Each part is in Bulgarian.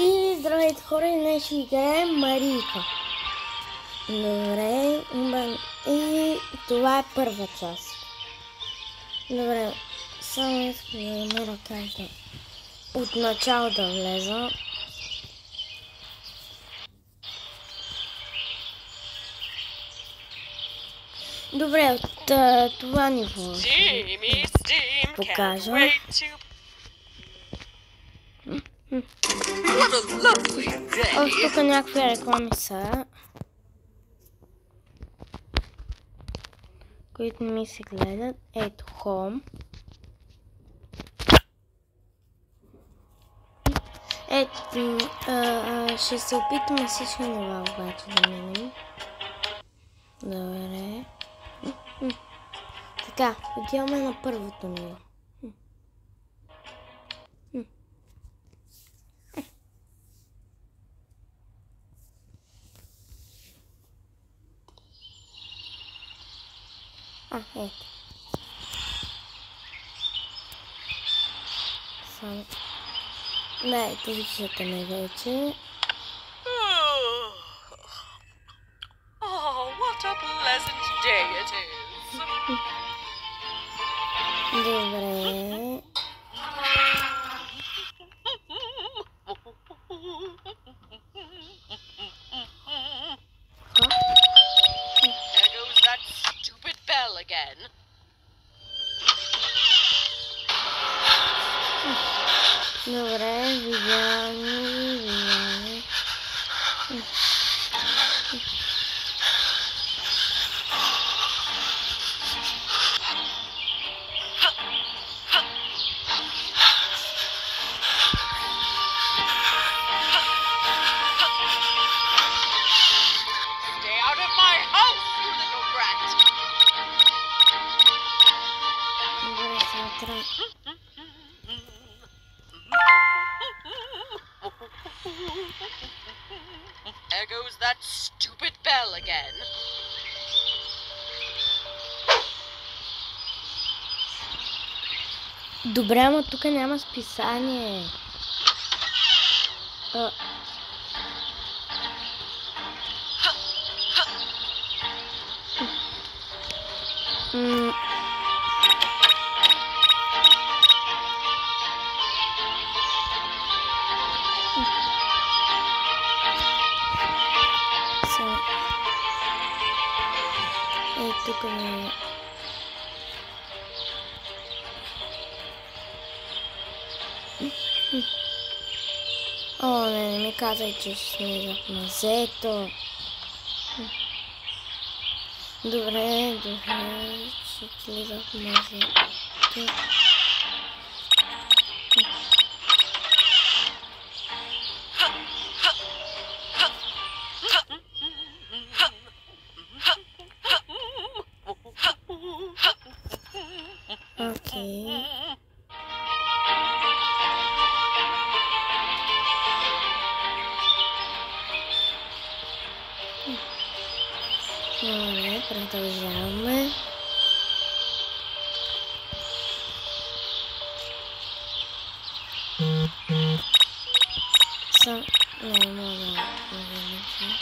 И здравейте хора, и днес ще играем Марийка. Добре, и това е първа част. Добре, само искам да намеря как от начало да влеза. Добре, от това ниво ще покажа. Тук някакви реклами са, които не ми се гледат. Ето, Home. Ето, ще се опитаме всички нива обаче да минем. Добре. Така, отиваме на първото ниво. Ето. Да, ето виждате ме вече. What a pleasant day it is. Добре. There goes that stupid bell again. Добре, видяме. Stay out of my house, you little brat. Добре, сега There goes that stupid bell again. Добре, ама тук няма списание. Тук не... не ми казай, че ще слиза в мазето. Добре, ще слиза в мазето. Окей. Добре, продължаваме. Не мога да видим.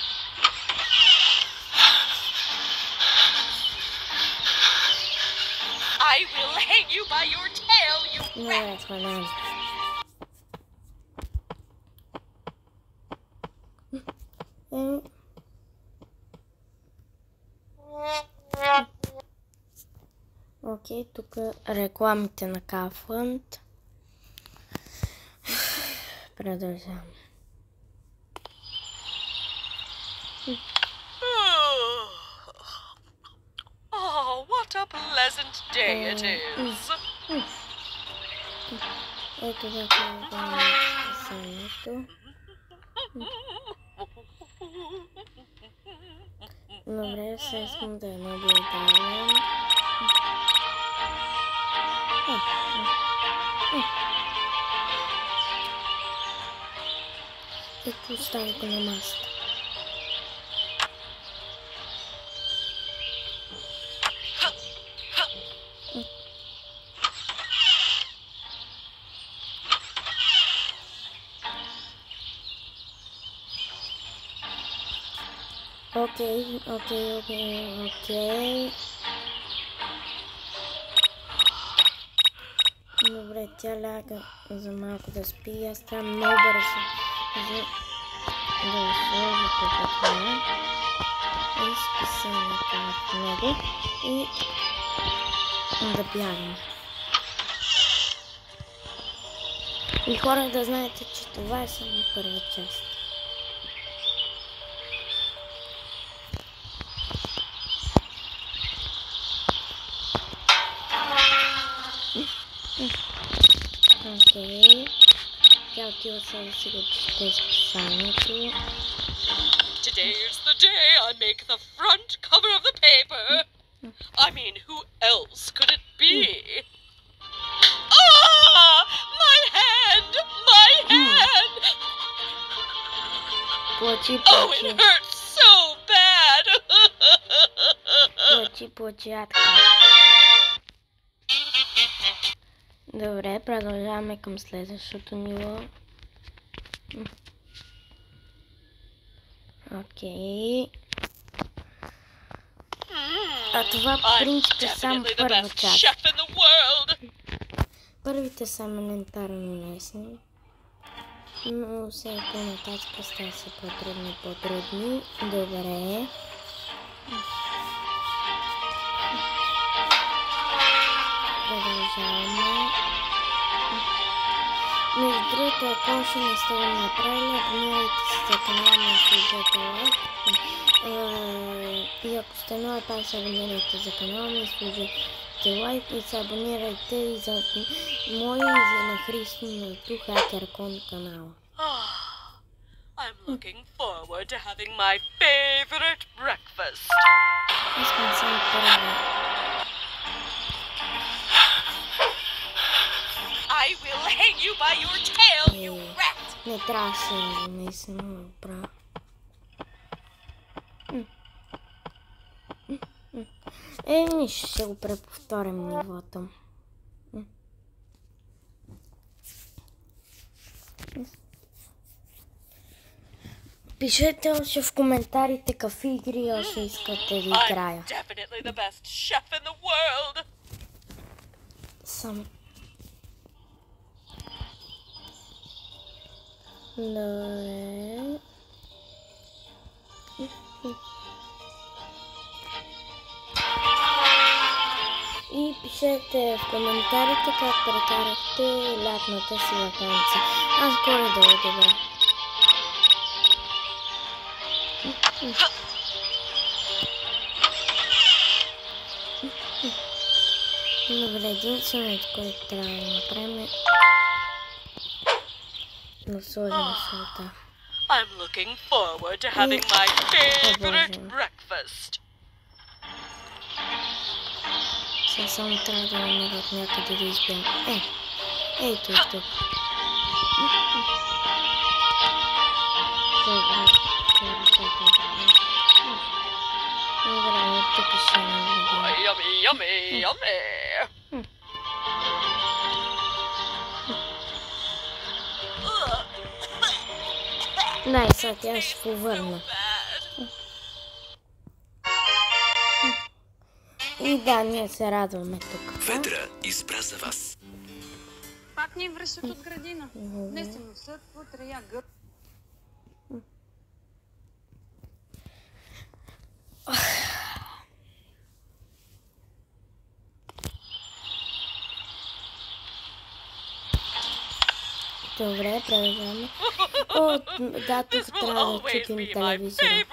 I will hang you by your tail, you rat. Добре, хвалям. Окей, тук рекламите на Kaufland. Продължаваме. Oh, what a pleasant day it is. Ето да продължаваме списанието. Добре, сега искам да я наблюдавам. Ето оставя го на масата. Окей. Добре, тя ляга за малко да спи. Аз трябва много бързо да сложа това и списанието в него и да бягам. И хора да знаете, че това е само първа част. Окей. Тя отива сега да си го чете списанието. Today's the day I make the front cover of the paper. I mean, who else could it be? Ah! My hand! My hand! Oh, it hurts so bad! Плачатка. Добре, продължаваме към следващото ниво. Окей. А това по принцип е само първа част. Първите са елементарно лесни. Но сега по-нататък става се по-трудни. Добре. Продължаваме. Между другото, ако още не сте го направили, абонирайте се за канала и служете лайк. И ако сте нови, пак се абонирайте за канала и служете лайк. И се абонирайте и за мой и за на Христо на YouTube HackerCon канала. I'm looking forward to having my favorite breakfast. Искам само първо. I will hang you by your tail, you rat! Не трябваше наистина да го правя. Нищо, ще го преповторим нивото. Пишете още в коментарите какви игри още искате да играя. Само. Добре. И пишете в коментарите как прекарахте лятната си ваканция. Аз горе-долу добре. Добре, единственото, което трябва да направим е да сложим солта. I'm looking forward to having my favorite breakfast. Сега само трябва да намеря от някъде да избягам. Ей, тук. Добре, тук ще намеря. Yummy. Дай, сега тя ще повърна. И да, ние се радваме тук. Ведра избра за вас. Пак ни връщат от градина. Днес се носят, утре я гър. Добре, продължаваме. Да, тук трябва да чупим телевизора.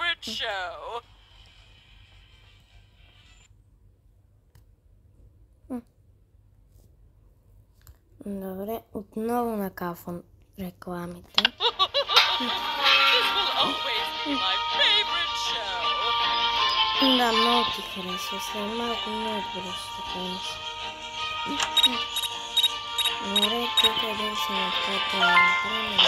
Добре, отново накафвам рекламите. Да, много ти харесва. След малко много добре ще харесва. Добре, тук един се направи да направим.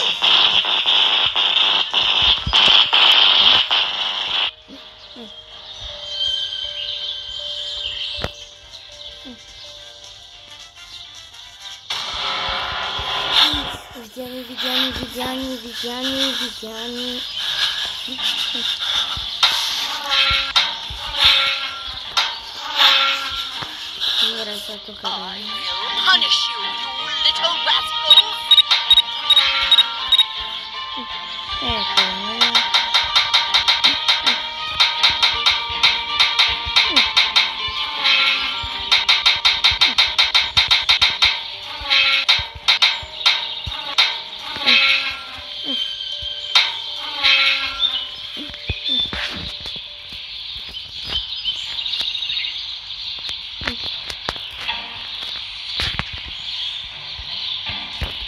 Видяни. са тук. I will punish you, you little rascal! Ето,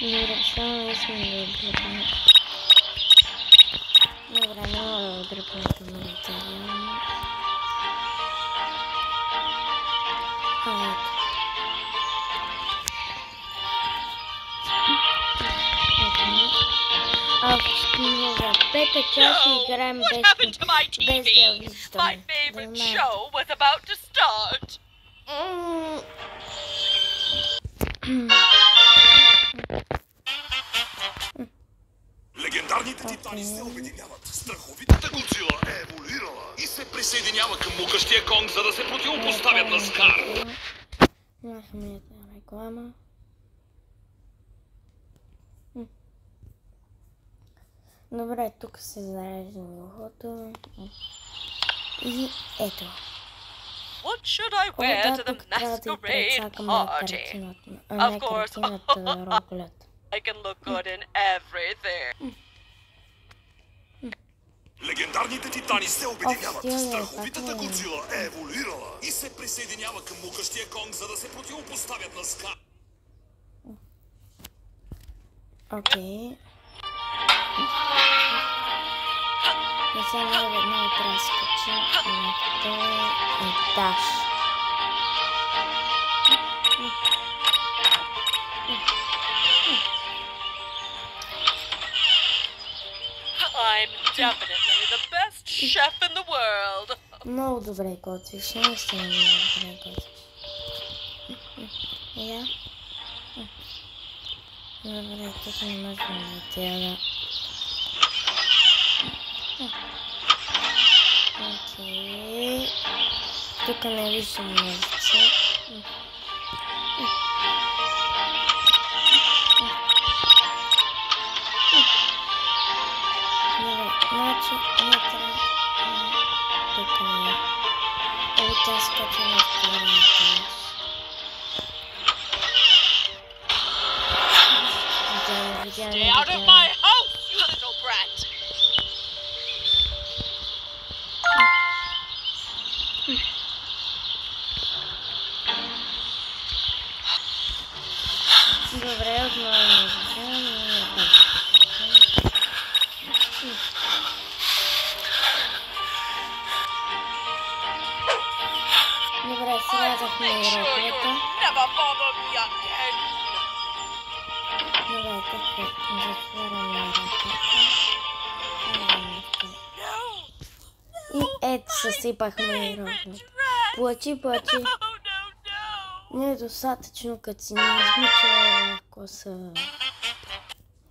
добре, само искам да отдръпна. Добре, няма да отдръпна към материално. В пета част играем What без happened to my да TV? My виждаме. favorite show was about to start. Легендарните титани се обединяват. Страховитата Годзила е еволюирала и се присъединява към могъщия Конг, за да се противопоставят на Скар. Имахме реклама. Добре, тук се зарежда ухото. И ето. What should I wear to the masquerade party? Of course, I can look good in everything. Легендарните титани се обединяват. Страховитата Годзила е еволюирала и се присъединява към могъщия Конг, за да се противопоставят на Скар. Окей. Не се много веднага трябва да скача на този етаж. I'm definitely the best chef in the world. Много добре готвиш, наистина много добре готвиш. Я? Добре, тук не може да ме тяга. Окей. Тук не виждам ножица. Добре, значи не трябва... Тук не е. Ето тя скача на втория етаж. Stay out of my house, you little brat! Добре, отново не виждам. Добре, слязахме и ръката. Never bother me again! Добре, тук затворяме ръката. И ето съсипахме и ръката. Плачи. Не е достатъчно, като си не измичала коса.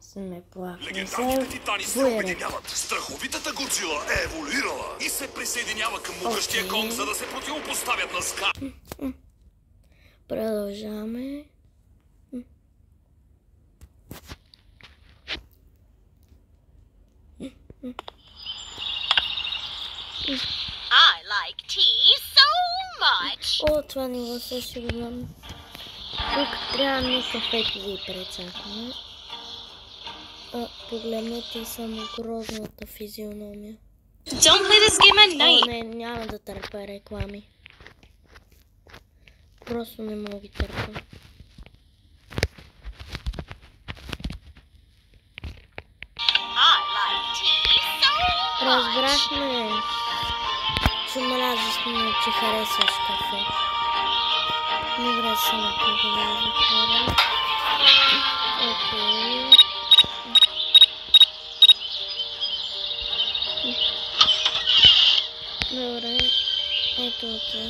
Сме плахме. Легендарните титани се обединяват. Страховитата Годзила е еволюирала и се присъединява към могъщия Конг, за да се противопоставят на Скар. Продължаваме. I like tea so much! О, това не го също го знам. Тук трябва ми кафето ви прецакаме. Погледнете само грозната физиономия. Don't play this game at night. О, не, няма да търпя реклами. Просто не мога ги търпя. Разбрахме, че мразиш, че харесваш кафе. Добре, само тук да го затворя. Окей. Добре, ето това.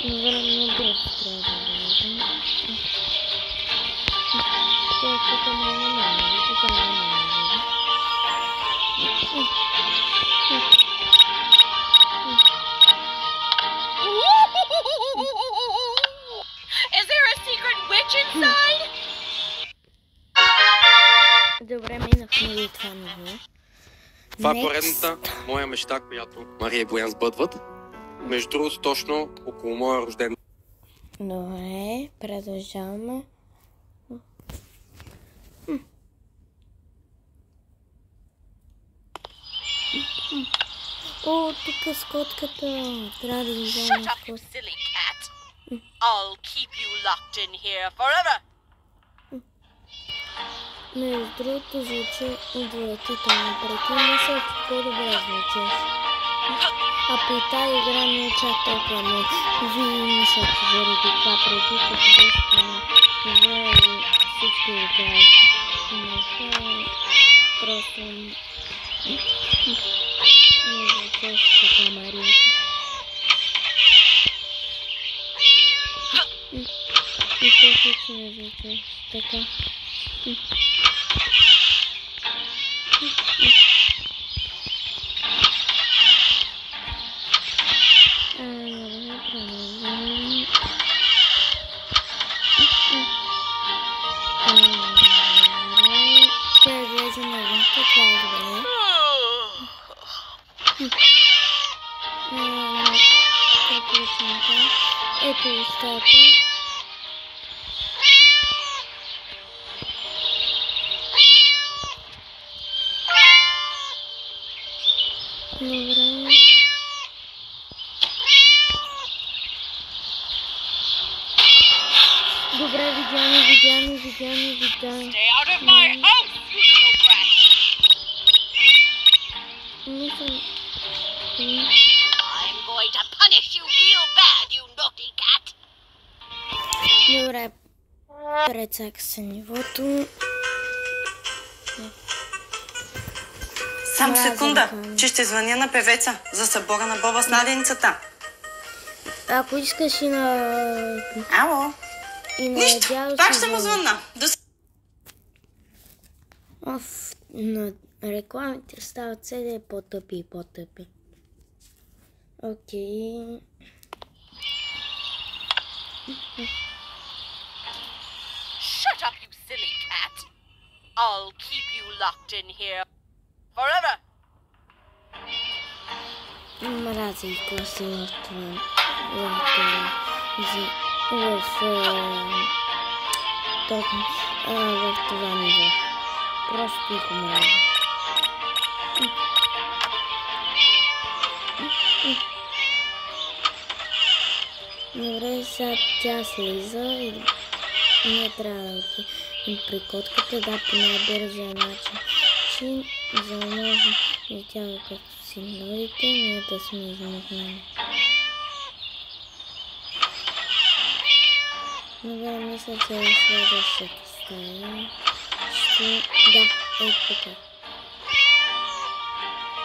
Добре, много трябва да влезем. Is there a secret witch inside? Добре, минахме и това ниво. Това е поредната моя мечта, която Мария и Боян сбъдват. Между другото, точно около моя рожден. Добре, продължаваме. О, тук с котката. Трябва да изгледаме с котката. Silly cat. I'll keep you locked in here forever. Между другото звучи отвратително. Преди мисля, че по-добре звучиш. А при тази игра не е чак толкова много. Вие мисля, че заради това преди като беше за всички играят. Но просто не звучиш така, Марийка. И то всичко не звучиш така. Ето устата. Добре. Добре, видяно. Stay out of my house, you little brat. Мисля... I'm going to punish you real bad, you naughty cat. Добре. Прецака се нивото. Сам секунда, че ще звъня на певеца за събора на Боба с наденицата. Ако искаш и на... Ало? И на Нищо, дядо пак си ще му звънна. на рекламите стават все по-тъпи и по-тъпи. Окей. Shut up, you silly cat. I'll keep you locked in here forever. Мрази класи в това. В това ниво. Просто го мразя. Добре, сега тя слиза и ние трябва да отидем при котката, да, по най-бързия начин, за да може и тя, като си наведите, ние да сме измъкнали. Добре, мисля, че е следващата стая. Да, е така.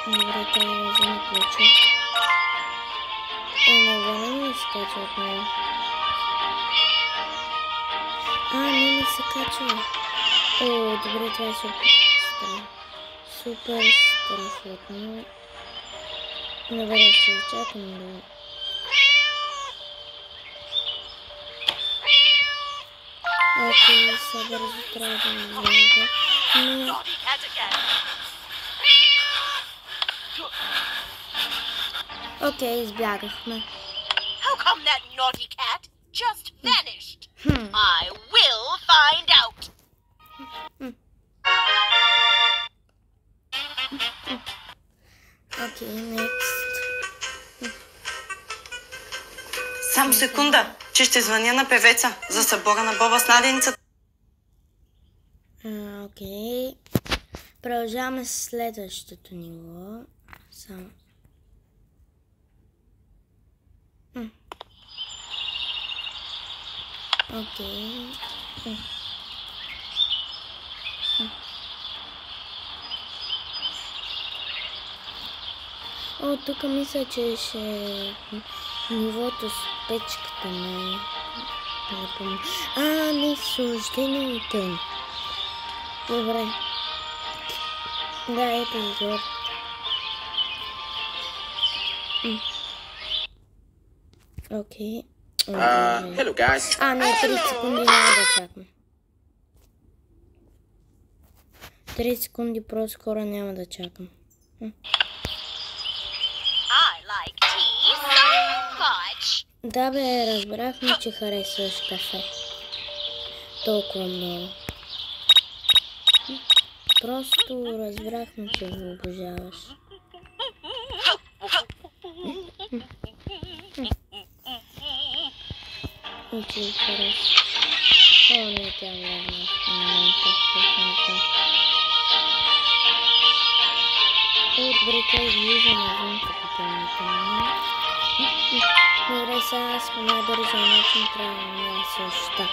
Добре, трябва да взема ключа. Не не ми се качва отново. Не ми се качва. О, добре, това е супер страшно. Супер страхотно. Добре, ще изчакам да... Окей, сега бързо трябва да излега. Но... Окей, избягахме. How come that naughty cat just vanished? I will find out. Окей, next. Сам секунда, че ще звъня на певеца за събора на Боба с наденицата. Окей. Продължаваме с следващото ниво. Само. Окей. О, тук мисля, че ще нивото с печката не помня. Не, суждението. Добре. Да, ето изгор. Окей. Hello guys. Не, 30 секунди няма да чакам. 30 секунди просто хора няма да чакам. Да бе, разбрахме, че харесваш кафе. Толкова много. Просто разбрахме, че го обожаваш. И че го харесваш. О, не, тя влезна в момента. Добре, излиза навън допълнително. Добре, сега аз по най-бързия начин трябва да мия същата.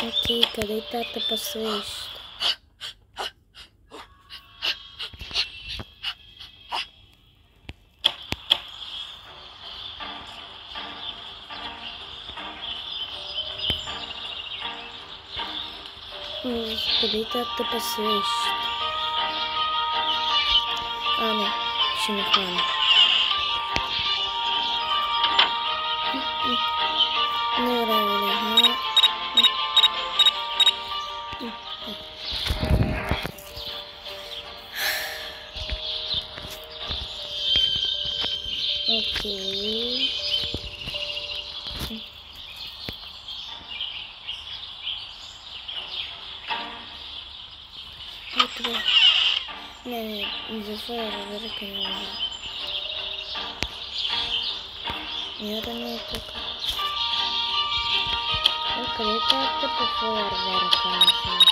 Окей, къде тата пасвиш? Къде тата пасвиш? Не, ще ме хвана. Добре. Окей. Ето бе. Не, за фойерверка не може. Няма не е тук. Къде е тази по фойерверка? Не знам.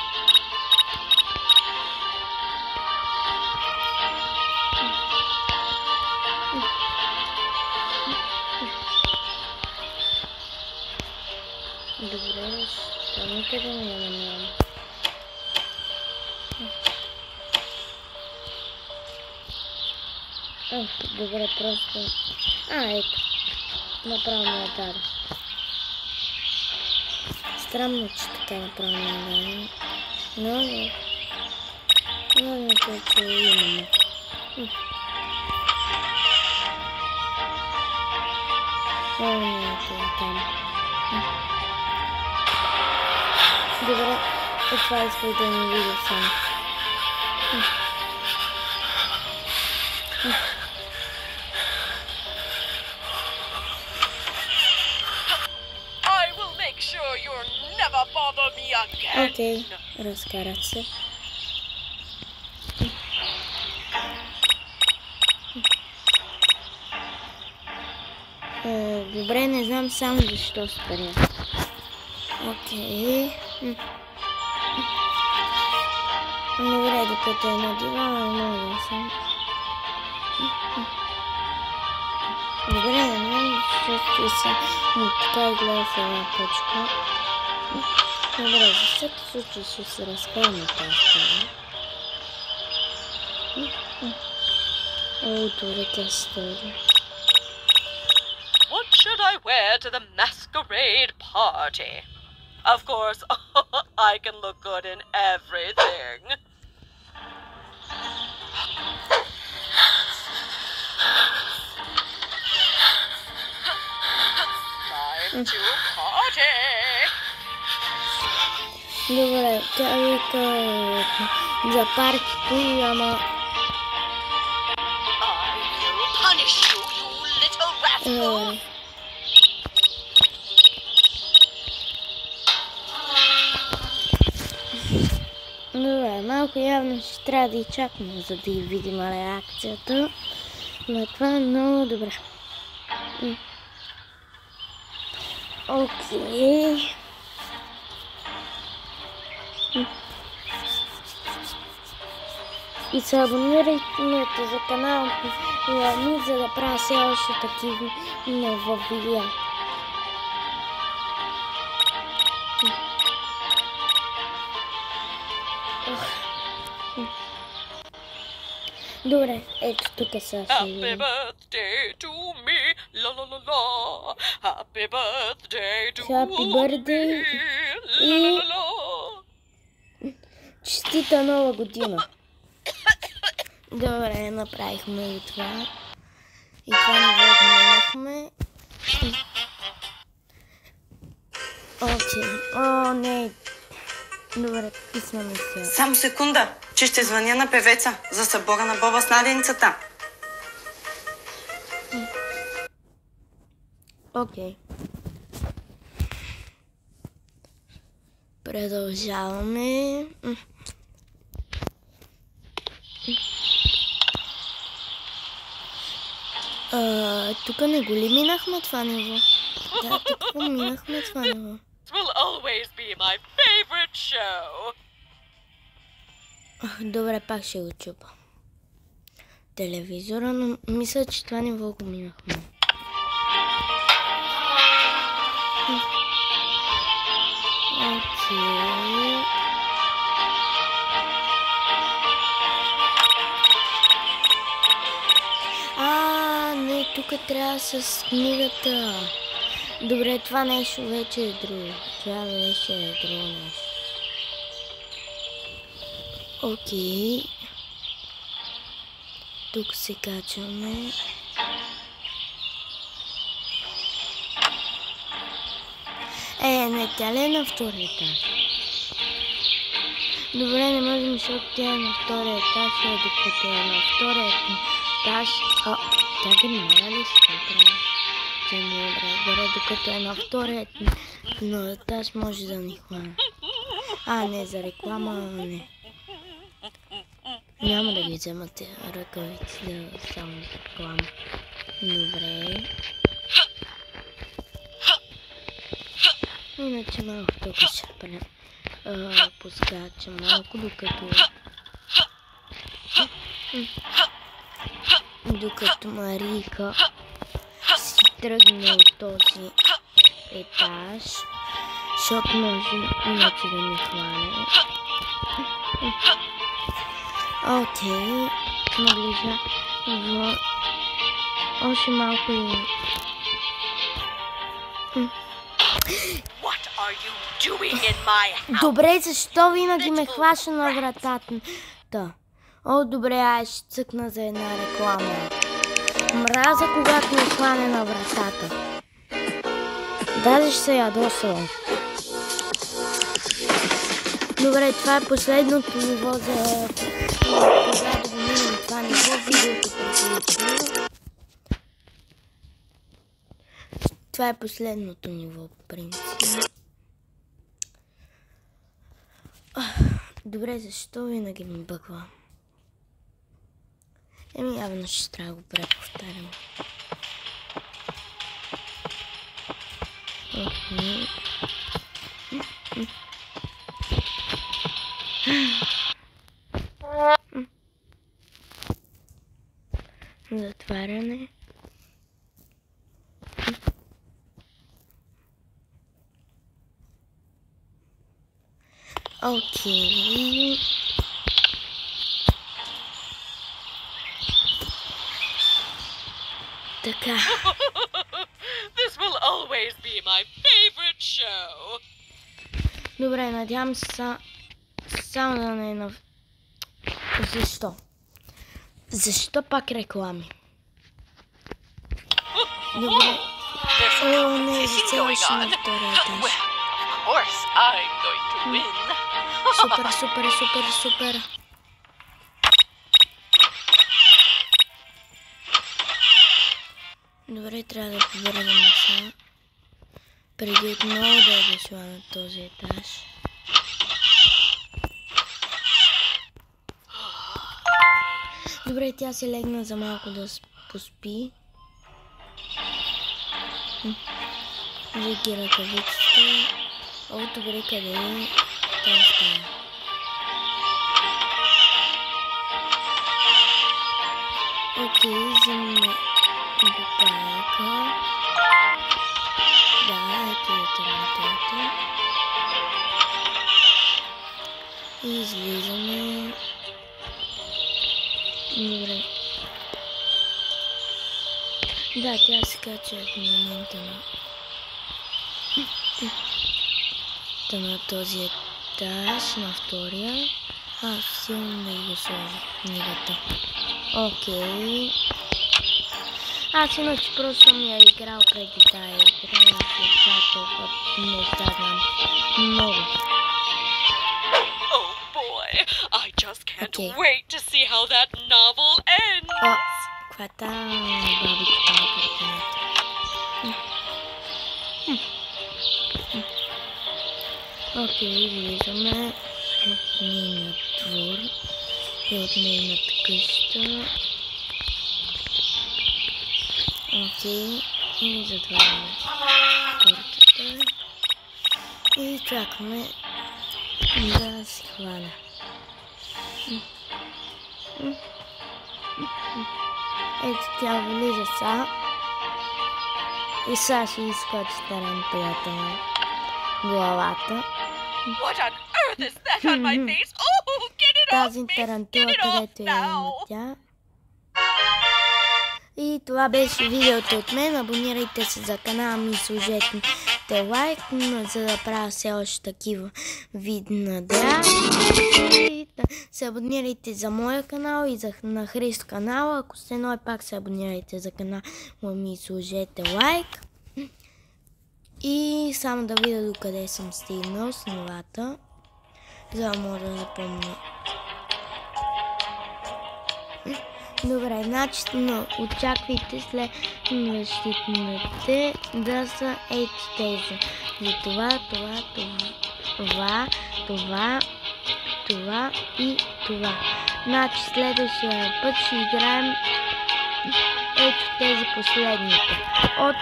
Добре, що никъде не я намерям. Добре, просто... ето. Направо ме я даде. Странно, че така направо ме я даде. Но мисля, че имаме. Не, това е там. Добре, това исках да не видя само. Окей, разкарат се. Добре, не знам само защо спаря. Окей. Добре, докато е на дивана, много съм. Добре, не знам, защото съм така изгледа в една точка. Добре, за всеки случай ще се разкараме тази стара. Добре, тя се стори. What should I wear to the masquerade party? Of course, I can look good in everything. Time to party! Добре, тя вика за парти, ама... I will punish you, you little rascal! Добре, малко явно ще трябва да изчакаме, за да видим реакцията. Но това е много добре. Окей. И се абонирайте за канала ми, за да правя все още такива нова видео. Добре, ето тук са. Happy birthday to me. La la la la. Happy birthday to Happy birthday me. La la la. Честита нова година! Добре, направихме и това. И това не го минахме. Окей. О, не. Добре, писваме се. Само секунда, че ще звъня на певеца за събора на Боба с наденицата. Окей. Продължаваме. Тук не го ли минахме това ниво? Да, тук минахме това ниво. Will always be my favorite show. Добре, пак ще го чупа. Телевизора, но мисля, че това ниво го минахме. Окей. Не, тук трябва с книгата. Добре, това нещо вече е друго. Това вече е друго нещо. Окей. Тук се качваме. Не, тя ли е на втория етаж? Добре, не можем, защото тя е на втория етаж, докато е на втория етаж. Тя генера ли се прави? Тя не е добре, докато е на втория етаж може да ни хване. Не, за реклама не. Няма да ги вземате ръкавици, да само за реклама. Добре. Иначе малко тук ще поскача малко, докато Марийка си тръгне от този етаж, защото може иначе да ми хване. Окей, наближа в още малко и... Добре, защо винаги ме хваща на вратата? Добре, аз ще цъкна за една реклама. Мраза, когато ме хване на вратата. Даже ще се ядосвам. Добре, това е последното ниво за... Когато го минем това ниво, видеото приключва. Това е последното ниво, по принцип. Добре, защо винаги ми бъгва? Явно ще трябва да го преповтарям. Затваряне. Окей. Така. This will always be my favorite show. Добре, надявам се само да не е на... Защо? Защо пак реклами? Добре. Не, зацелваше на втория етаж. Супер. Добре, трябва да побързам сега. Преди отново да е дошла на този етаж. Добре, тя се легна за малко да поспи. Взеки ръкавиците. Добре, къде е? Тя стая. Окей, вземем буталка. Да, ето е тарантата. И излизаме. Добре. Да, тя се кача в момента на този етаж, на втория. Силно да го сложа книгата. Окей. Аз иначе просто съм я играл преди тая игра и след толкова неща знам. Много. Oh boy, I just can't wait to see how that novel ends. Каква бабичка на картината. Окей, влизаме от нейния двор и от нейната къща. Окей, и затваряме портата и чакаме да се хване. Ето тя влиза са и сега ще изкочи тарантулата на главата. What on earth is that on my face? Oh, get it off Тази me! тарантула, където има тя. И това беше видеото от мен. Абонирайте се за канала ми, сложете лайк, за да правя все още такива видеа. И да се абонирайте за моя канал и на Христо канала. Ако сте нови, пак се абонирайте за канала ми, сложете лайк. И само да видя докъде съм стигнал с нивата, за да мога да запомня. Добре, значи очаквайте следващите да са ето тези. За това и това. Значи следващия път ще играем ето тези последните. От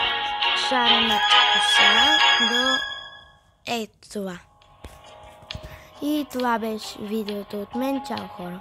шарената коса до ето това. И това беше видеото от мен. Чао, хора!